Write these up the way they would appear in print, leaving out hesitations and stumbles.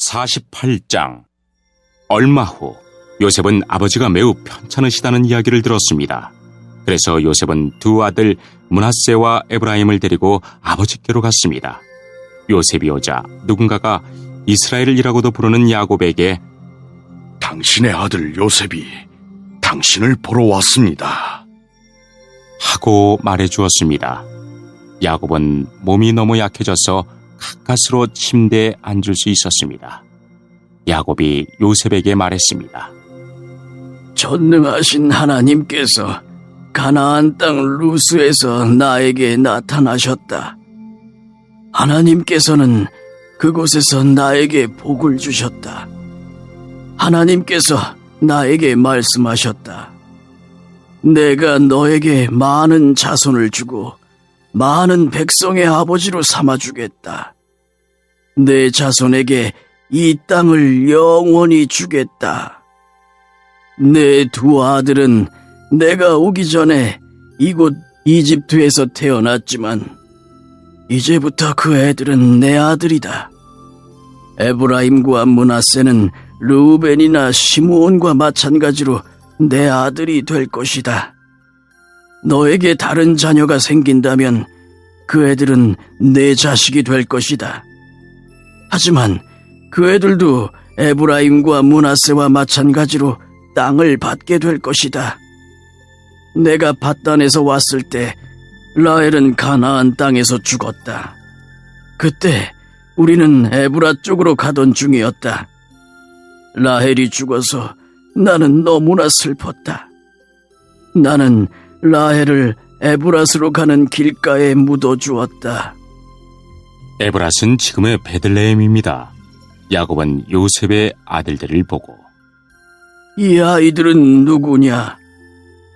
48장. 얼마 후 요셉은 아버지가 매우 편찮으시다는 이야기를 들었습니다. 그래서 요셉은 두 아들 므낫세와 에브라임을 데리고 아버지께로 갔습니다. 요셉이 오자 누군가가 이스라엘이라고도 부르는 야곱에게 당신의 아들 요셉이 당신을 보러 왔습니다 하고 말해주었습니다. 야곱은 몸이 너무 약해져서 가까스로 침대에 앉을 수 있었습니다. 야곱이 요셉에게 말했습니다. 전능하신 하나님께서 가나안 땅 루스에서 나에게 나타나셨다. 하나님께서는 그곳에서 나에게 복을 주셨다. 하나님께서 나에게 말씀하셨다. 내가 너에게 많은 자손을 주고 많은 백성의 아버지로 삼아주겠다. 내 자손에게 이 땅을 영원히 주겠다. 내 두 아들은 내가 오기 전에 이곳 이집트에서 태어났지만 이제부터 그 애들은 내 아들이다. 에브라임과 므낫세는 르우벤이나 시므온과 마찬가지로 내 아들이 될 것이다. 너에게 다른 자녀가 생긴다면 그 애들은 내 자식이 될 것이다. 하지만 그 애들도 에브라임과 므낫세와 마찬가지로 땅을 받게 될 것이다. 내가 밧단에서 왔을 때 라헬은 가나안 땅에서 죽었다. 그때 우리는 에브라 쪽으로 가던 중이었다. 라헬이 죽어서 나는 너무나 슬펐다. 나는 라헬을 에브랏으로 가는 길가에 묻어주었다. 에브랏은 지금의 베들레헴입니다. 야곱은 요셉의 아들들을 보고 이 아이들은 누구냐?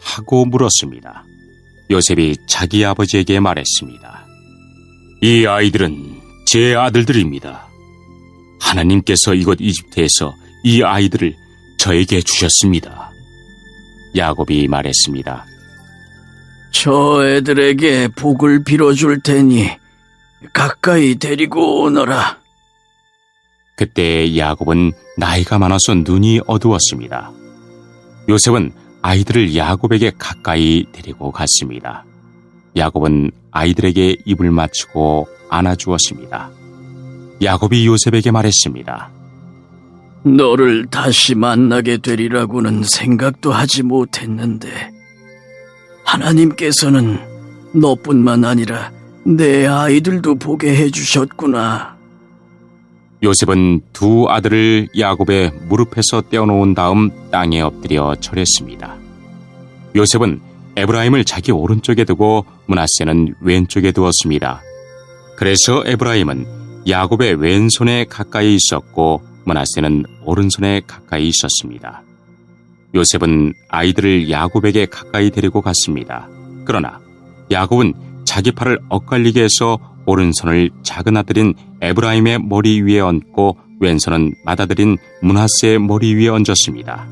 하고 물었습니다. 요셉이 자기 아버지에게 말했습니다. 이 아이들은 제 아들들입니다. 하나님께서 이곳 이집트에서 이 아이들을 저에게 주셨습니다. 야곱이 말했습니다. 저 애들에게 복을 빌어줄 테니 가까이 데리고 오너라. 그때 야곱은 나이가 많아서 눈이 어두웠습니다. 요셉은 아이들을 야곱에게 가까이 데리고 갔습니다. 야곱은 아이들에게 입을 맞추고 안아주었습니다. 야곱이 요셉에게 말했습니다. 너를 다시 만나게 되리라고는 생각도 하지 못했는데 하나님께서는 너뿐만 아니라 내 아이들도 보게 해주셨구나. 요셉은 두 아들을 야곱의 무릎에서 떼어놓은 다음 땅에 엎드려 절했습니다. 요셉은 에브라임을 자기 오른쪽에 두고 므낫세는 왼쪽에 두었습니다. 그래서 에브라임은 야곱의 왼손에 가까이 있었고 므낫세는 오른손에 가까이 있었습니다. 요셉은 아이들을 야곱에게 가까이 데리고 갔습니다. 그러나 야곱은 자기 팔을 엇갈리게 해서 오른손을 작은 아들인 에브라임의 머리 위에 얹고 왼손은 맏아들인 므낫세의 머리 위에 얹었습니다.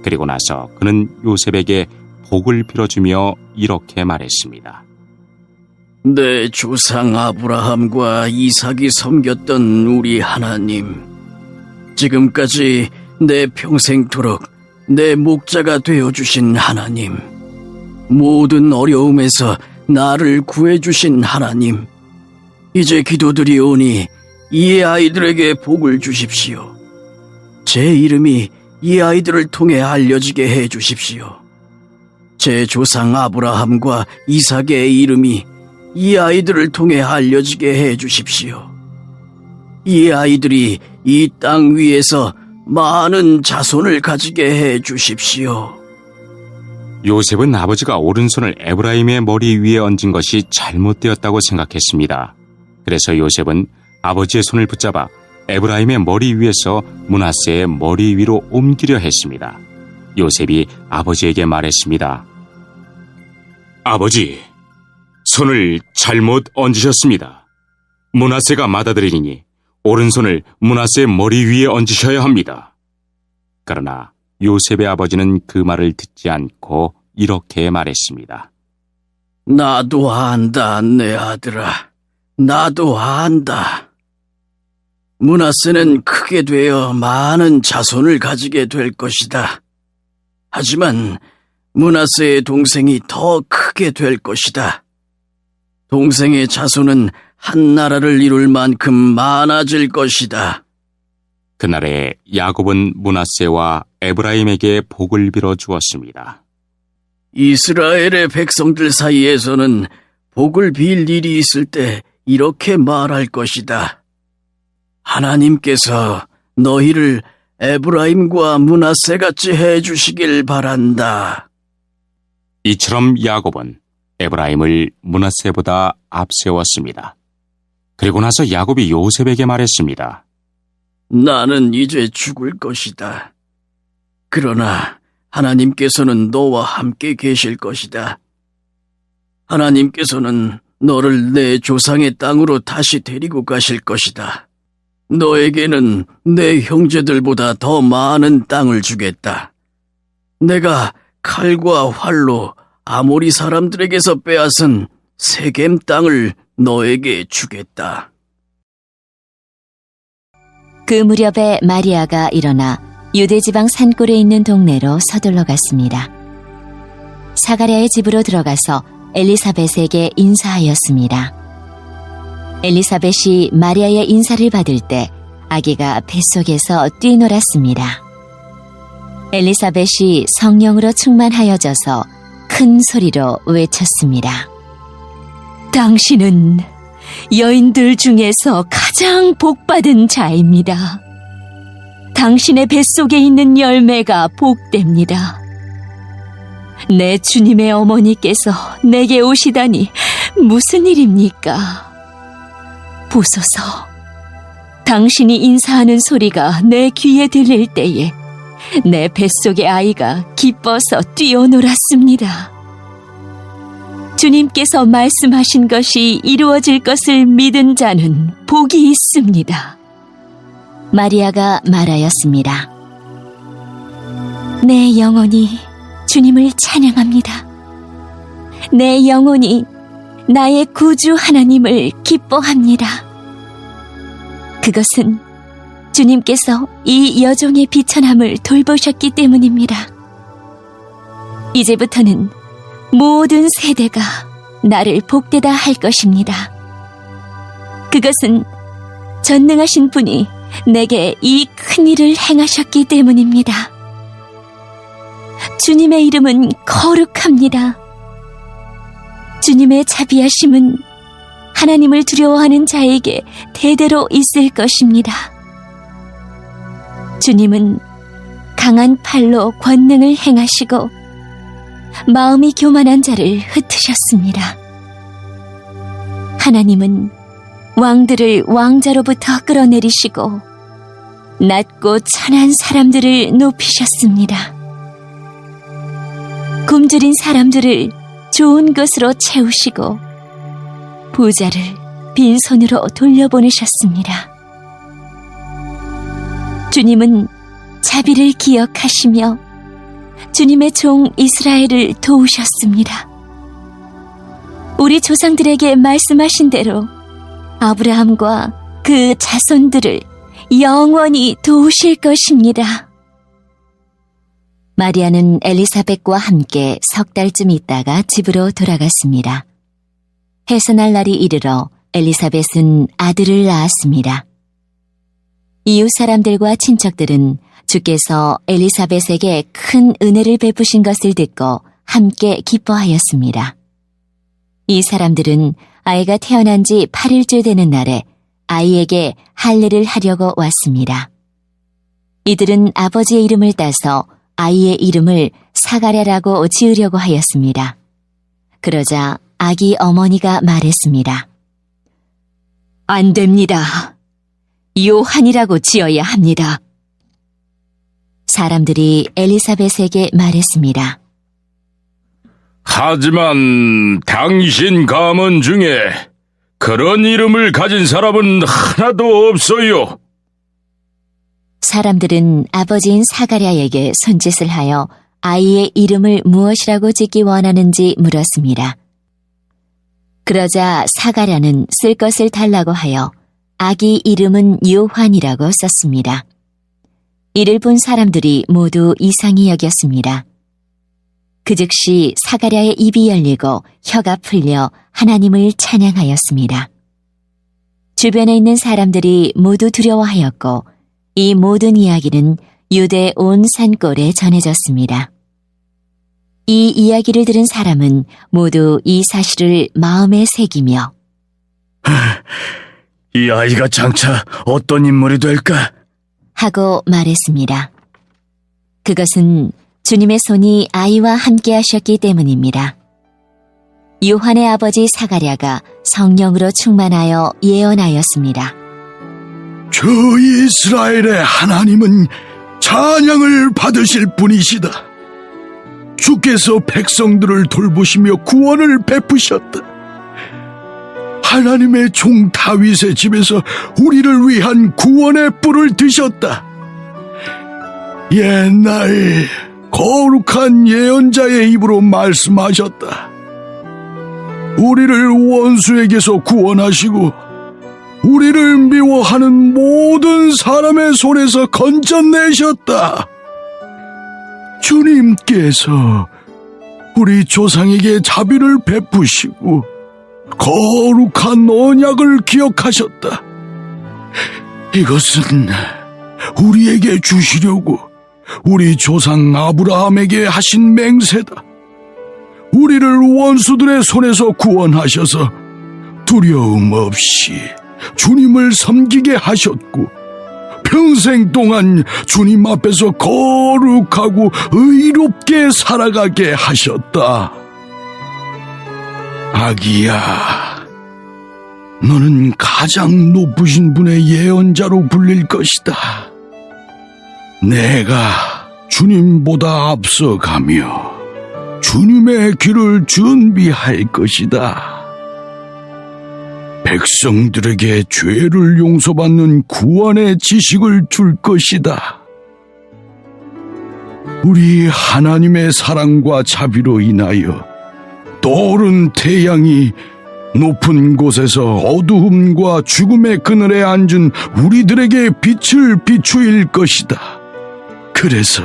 그리고 나서 그는 요셉에게 복을 빌어주며 이렇게 말했습니다. 내 조상 아브라함과 이삭이 섬겼던 우리 하나님, 지금까지 내 평생토록 내 목자가 되어주신 하나님, 모든 어려움에서 나를 구해주신 하나님, 이제 기도드리오니 이 아이들에게 복을 주십시오. 제 이름이 이 아이들을 통해 알려지게 해주십시오. 제 조상 아브라함과 이삭의 이름이 이 아이들을 통해 알려지게 해주십시오. 이 아이들이 이 땅 위에서 많은 자손을 가지게 해주십시오. 요셉은 아버지가 오른손을 에브라임의 머리 위에 얹은 것이 잘못되었다고 생각했습니다. 그래서 요셉은 아버지의 손을 붙잡아 에브라임의 머리 위에서 므낫세의 머리 위로 옮기려 했습니다. 요셉이 아버지에게 말했습니다. 아버지, 손을 잘못 얹으셨습니다. 므낫세가 맏아들이니 오른손을 므낫세의 머리 위에 얹으셔야 합니다. 그러나 요셉의 아버지는 그 말을 듣지 않고 이렇게 말했습니다. 나도 안다, 내 아들아. 나도 안다. 므낫세는 크게 되어 많은 자손을 가지게 될 것이다. 하지만 므낫세의 동생이 더 크게 될 것이다. 동생의 자손은 한 나라를 이룰 만큼 많아질 것이다. 그날에 야곱은 므낫세와 에브라임에게 복을 빌어 주었습니다. 이스라엘의 백성들 사이에서는 복을 빌 일이 있을 때 이렇게 말할 것이다. 하나님께서 너희를 에브라임과 므낫세 같이 해주시길 바란다. 이처럼 야곱은 에브라임을 므낫세보다 앞세웠습니다. 그리고 나서 야곱이 요셉에게 말했습니다. 나는 이제 죽을 것이다. 그러나 하나님께서는 너와 함께 계실 것이다. 하나님께서는 너를 내 조상의 땅으로 다시 데리고 가실 것이다. 너에게는 내 형제들보다 더 많은 땅을 주겠다. 내가 칼과 활로 아모리 사람들에게서 빼앗은 세겜 땅을 너에게 주겠다. 그 무렵에 마리아가 일어나 유대지방 산골에 있는 동네로 서둘러 갔습니다. 사가랴의 집으로 들어가서 엘리사벳에게 인사하였습니다. 엘리사벳이 마리아의 인사를 받을 때 아기가 뱃속에서 뛰놀았습니다. 엘리사벳이 성령으로 충만하여져서 큰 소리로 외쳤습니다. 당신은 여인들 중에서 가장 복받은 자입니다. 당신의 뱃속에 있는 열매가 복됩니다. 내 주님의 어머니께서 내게 오시다니 무슨 일입니까? 보소서, 당신이 인사하는 소리가 내 귀에 들릴 때에 내 뱃속의 아이가 기뻐서 뛰어놀았습니다. 주님께서 말씀하신 것이 이루어질 것을 믿은 자는 복이 있습니다. 마리아가 말하였습니다. 내 영혼이 주님을 찬양합니다. 내 영혼이 나의 구주 하나님을 기뻐합니다. 그것은 주님께서 이 여종의 비천함을 돌보셨기 때문입니다. 이제부터는 모든 세대가 나를 복되다 할 것입니다. 그것은 전능하신 분이 내게 이 큰 일을 행하셨기 때문입니다. 주님의 이름은 거룩합니다. 주님의 자비하심은 하나님을 두려워하는 자에게 대대로 있을 것입니다. 주님은 강한 팔로 권능을 행하시고 마음이 교만한 자를 흩으셨습니다. 하나님은 왕들을 왕자로부터 끌어내리시고 낮고 천한 사람들을 높이셨습니다. 굶주린 사람들을 좋은 것으로 채우시고 부자를 빈손으로 돌려보내셨습니다. 주님은 자비를 기억하시며 주님의 종 이스라엘을 도우셨습니다. 우리 조상들에게 말씀하신 대로 아브라함과 그 자손들을 영원히 도우실 것입니다. 마리아는 엘리사벳과 함께 석 달쯤 있다가 집으로 돌아갔습니다. 해산할 날이 이르러 엘리사벳은 아들을 낳았습니다. 이웃 사람들과 친척들은 주께서 엘리사벳에게 큰 은혜를 베푸신 것을 듣고 함께 기뻐하였습니다. 이 사람들은 아이가 태어난 지 8일째 되는 날에 아이에게 할례를 하려고 왔습니다. 이들은 아버지의 이름을 따서 아이의 이름을 사가랴라고 지으려고 하였습니다. 그러자 아기 어머니가 말했습니다. 안 됩니다. 요한이라고 지어야 합니다. 사람들이 엘리사벳에게 말했습니다. 하지만 당신 가문 중에 그런 이름을 가진 사람은 하나도 없어요. 사람들은 아버지인 사가랴에게 손짓을 하여 아이의 이름을 무엇이라고 짓기 원하는지 물었습니다. 그러자 사가랴는 쓸 것을 달라고 하여 아기 이름은 요한이라고 썼습니다. 이를 본 사람들이 모두 이상히 여겼습니다. 그 즉시 사가랴의 입이 열리고 혀가 풀려 하나님을 찬양하였습니다. 주변에 있는 사람들이 모두 두려워하였고 이 모든 이야기는 유대 온 산골에 전해졌습니다. 이 이야기를 들은 사람은 모두 이 사실을 마음에 새기며 이 아이가 장차 어떤 인물이 될까? 하고 말했습니다. 그것은 주님의 손이 아이와 함께 하셨기 때문입니다. 요한의 아버지 사가랴가 성령으로 충만하여 예언하였습니다. 주 이스라엘의 하나님은 찬양을 받으실 분이시다. 주께서 백성들을 돌보시며 구원을 베푸셨다. 하나님의 종 다윗의 집에서 우리를 위한 구원의 뿔을 드셨다. 옛날 거룩한 예언자의 입으로 말씀하셨다. 우리를 원수에게서 구원하시고 우리를 미워하는 모든 사람의 손에서 건져내셨다. 주님께서 우리 조상에게 자비를 베푸시고 거룩한 언약을 기억하셨다. 이것은 우리에게 주시려고 우리 조상 아브라함에게 하신 맹세다. 우리를 원수들의 손에서 구원하셔서 두려움 없이 주님을 섬기게 하셨고 평생 동안 주님 앞에서 거룩하고 의롭게 살아가게 하셨다. 아기야, 너는 가장 높으신 분의 예언자로 불릴 것이다. 내가 주님보다 앞서가며 주님의 길을 준비할 것이다. 백성들에게 죄를 용서받는 구원의 지식을 줄 것이다. 우리 하나님의 사랑과 자비로 인하여 떠오른 태양이 높은 곳에서 어두움과 죽음의 그늘에 앉은 우리들에게 빛을 비추일 것이다. 그래서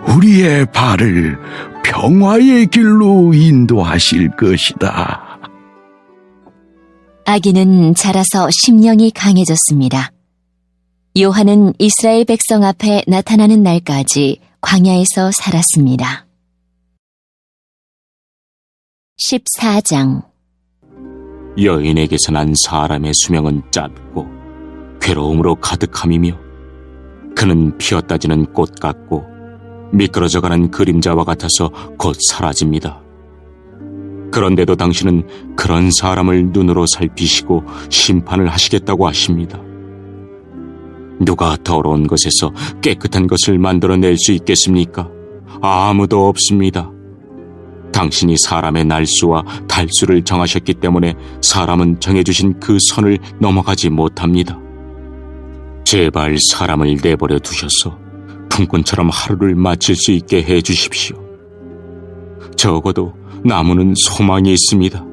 우리의 발을 평화의 길로 인도하실 것이다. 아기는 자라서 심령이 강해졌습니다. 요한은 이스라엘 백성 앞에 나타나는 날까지 광야에서 살았습니다. 14장 여인에게서 난 사람의 수명은 짧고 괴로움으로 가득함이며 그는 피었다지는 꽃 같고 미끄러져가는 그림자와 같아서 곧 사라집니다. 그런데도 당신은 그런 사람을 눈으로 살피시고 심판을 하시겠다고 하십니다. 누가 더러운 것에서 깨끗한 것을 만들어낼 수 있겠습니까? 아무도 없습니다. 당신이 사람의 날수와 달수를 정하셨기 때문에 사람은 정해주신 그 선을 넘어가지 못합니다. 제발 사람을 내버려 두셔서 품꾼처럼 하루를 마칠 수 있게 해주십시오. 적어도 나무는 소망이 있습니다.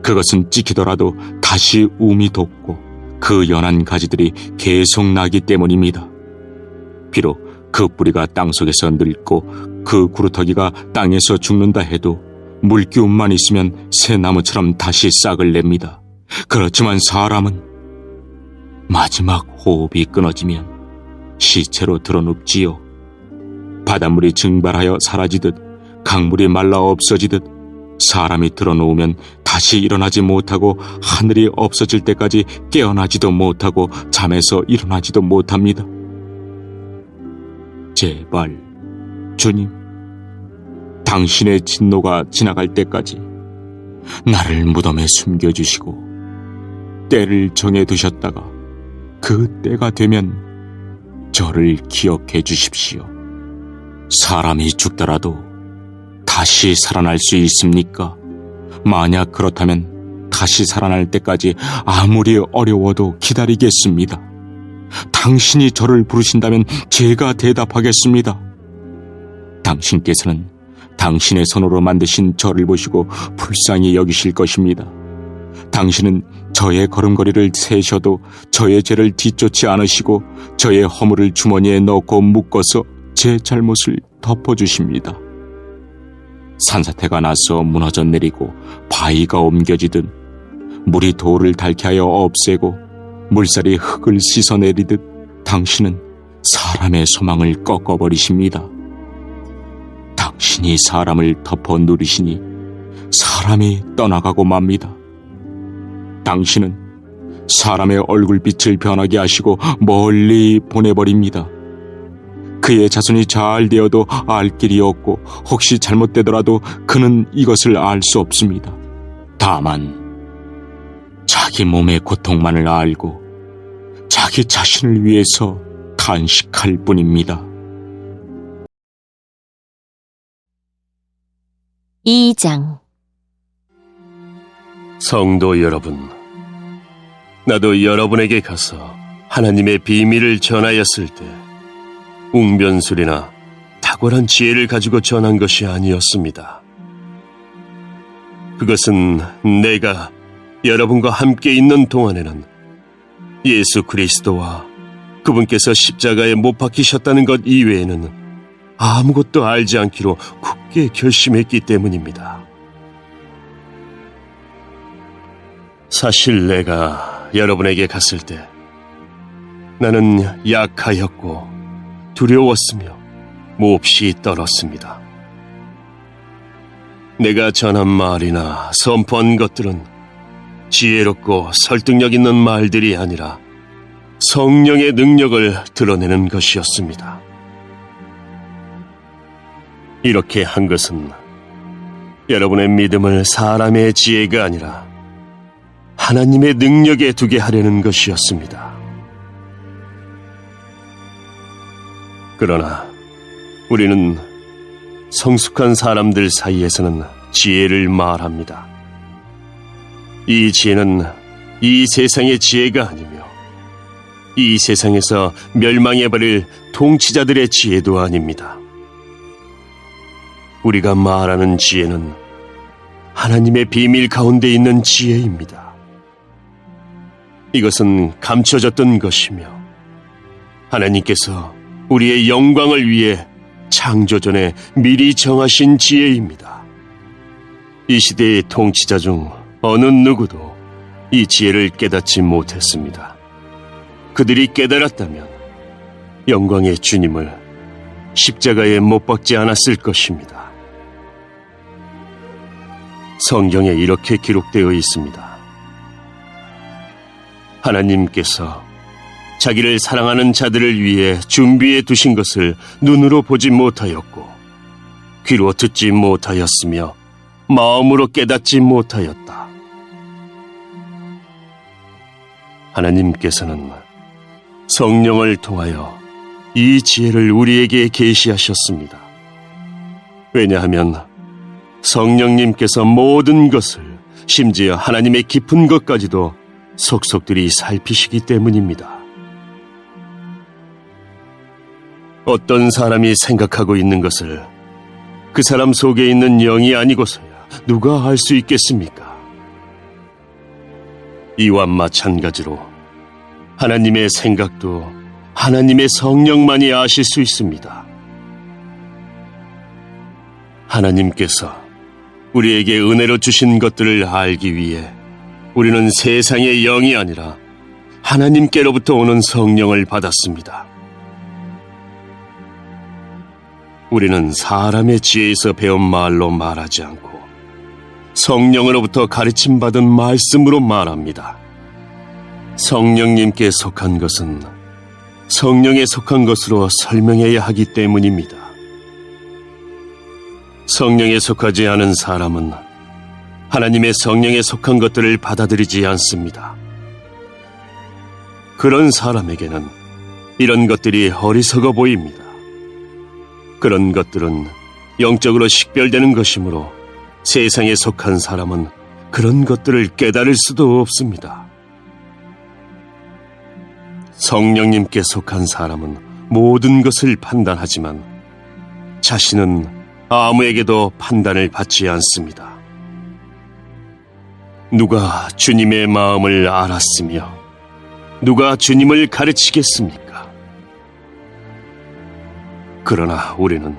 그것은 찍히더라도 다시 움이 돋고 그 연한 가지들이 계속 나기 때문입니다. 비록 그 뿌리가 땅속에서 늙고 그 구루터기가 땅에서 죽는다 해도 물기운만 있으면 새 나무처럼 다시 싹을 냅니다. 그렇지만 사람은 마지막 호흡이 끊어지면 시체로 드러눕지요. 바닷물이 증발하여 사라지듯 강물이 말라 없어지듯 사람이 드러누우면 다시 일어나지 못하고 하늘이 없어질 때까지 깨어나지도 못하고 잠에서 일어나지도 못합니다. 제발 주님, 당신의 진노가 지나갈 때까지 나를 무덤에 숨겨주시고 때를 정해두셨다가 그 때가 되면 저를 기억해 주십시오. 사람이 죽더라도 다시 살아날 수 있습니까? 만약 그렇다면 다시 살아날 때까지 아무리 어려워도 기다리겠습니다. 당신이 저를 부르신다면 제가 대답하겠습니다. 당신께서는 당신의 손으로 만드신 저를 보시고 불쌍히 여기실 것입니다. 당신은 저의 걸음걸이를 세셔도 저의 죄를 뒤쫓지 않으시고 저의 허물을 주머니에 넣고 묶어서 제 잘못을 덮어주십니다. 산사태가 나서 무너져 내리고 바위가 옮겨지듯 물이 돌을 닳게 하여 없애고 물살이 흙을 씻어내리듯 당신은 사람의 소망을 꺾어버리십니다. 당신이 사람을 덮어 누리시니 사람이 떠나가고 맙니다. 당신은 사람의 얼굴빛을 변하게 하시고 멀리 보내버립니다. 그의 자손이 잘 되어도 알 길이 없고 혹시 잘못되더라도 그는 이것을 알 수 없습니다. 다만 자기 몸의 고통만을 알고 자기 자신을 위해서 탄식할 뿐입니다. 2장. 성도 여러분, 나도 여러분에게 가서 하나님의 비밀을 전하였을 때 웅변술이나 탁월한 지혜를 가지고 전한 것이 아니었습니다. 그것은 내가 여러분과 함께 있는 동안에는 예수 그리스도와 그분께서 십자가에 못 박히셨다는 것 이외에는 아무것도 알지 않기로 굳게 결심했기 때문입니다. 사실 내가 여러분에게 갔을 때 나는 약하였고 두려웠으며 몹시 떨었습니다. 내가 전한 말이나 선포한 것들은 지혜롭고 설득력 있는 말들이 아니라 성령의 능력을 드러내는 것이었습니다. 이렇게 한 것은 여러분의 믿음을 사람의 지혜가 아니라 하나님의 능력에 두게 하려는 것이었습니다. 그러나 우리는 성숙한 사람들 사이에서는 지혜를 말합니다. 이 지혜는 이 세상의 지혜가 아니며 이 세상에서 멸망해버릴 통치자들의 지혜도 아닙니다. 우리가 말하는 지혜는 하나님의 비밀 가운데 있는 지혜입니다. 이것은 감춰졌던 것이며 하나님께서 우리의 영광을 위해 창조전에 미리 정하신 지혜입니다. 이 시대의 통치자 중 어느 누구도 이 지혜를 깨닫지 못했습니다. 그들이 깨달았다면 영광의 주님을 십자가에 못 박지 않았을 것입니다. 성경에 이렇게 기록되어 있습니다. 하나님께서 자기를 사랑하는 자들을 위해 준비해 두신 것을 눈으로 보지 못하였고 귀로 듣지 못하였으며 마음으로 깨닫지 못하였다. 하나님께서는 성령을 통하여 이 지혜를 우리에게 계시하셨습니다. 왜냐하면 성령님께서 모든 것을 심지어 하나님의 깊은 것까지도 속속들이 살피시기 때문입니다. 어떤 사람이 생각하고 있는 것을 그 사람 속에 있는 영이 아니고서야 누가 알 수 있겠습니까? 이와 마찬가지로 하나님의 생각도 하나님의 성령만이 아실 수 있습니다. 하나님께서 우리에게 은혜로 주신 것들을 알기 위해 우리는 세상의 영이 아니라 하나님께로부터 오는 성령을 받았습니다. 우리는 사람의 지혜에서 배운 말로 말하지 않고 성령으로부터 가르침받은 말씀으로 말합니다. 성령님께 속한 것은 성령에 속한 것으로 설명해야 하기 때문입니다. 성령에 속하지 않은 사람은 하나님의 성령에 속한 것들을 받아들이지 않습니다. 그런 사람에게는 이런 것들이 어리석어 보입니다. 그런 것들은 영적으로 식별되는 것이므로 세상에 속한 사람은 그런 것들을 깨달을 수도 없습니다. 성령님께 속한 사람은 모든 것을 판단하지만 자신은 아무에게도 판단을 받지 않습니다. 누가 주님의 마음을 알았으며 누가 주님을 가르치겠습니까? 그러나 우리는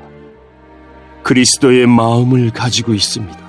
그리스도의 마음을 가지고 있습니다.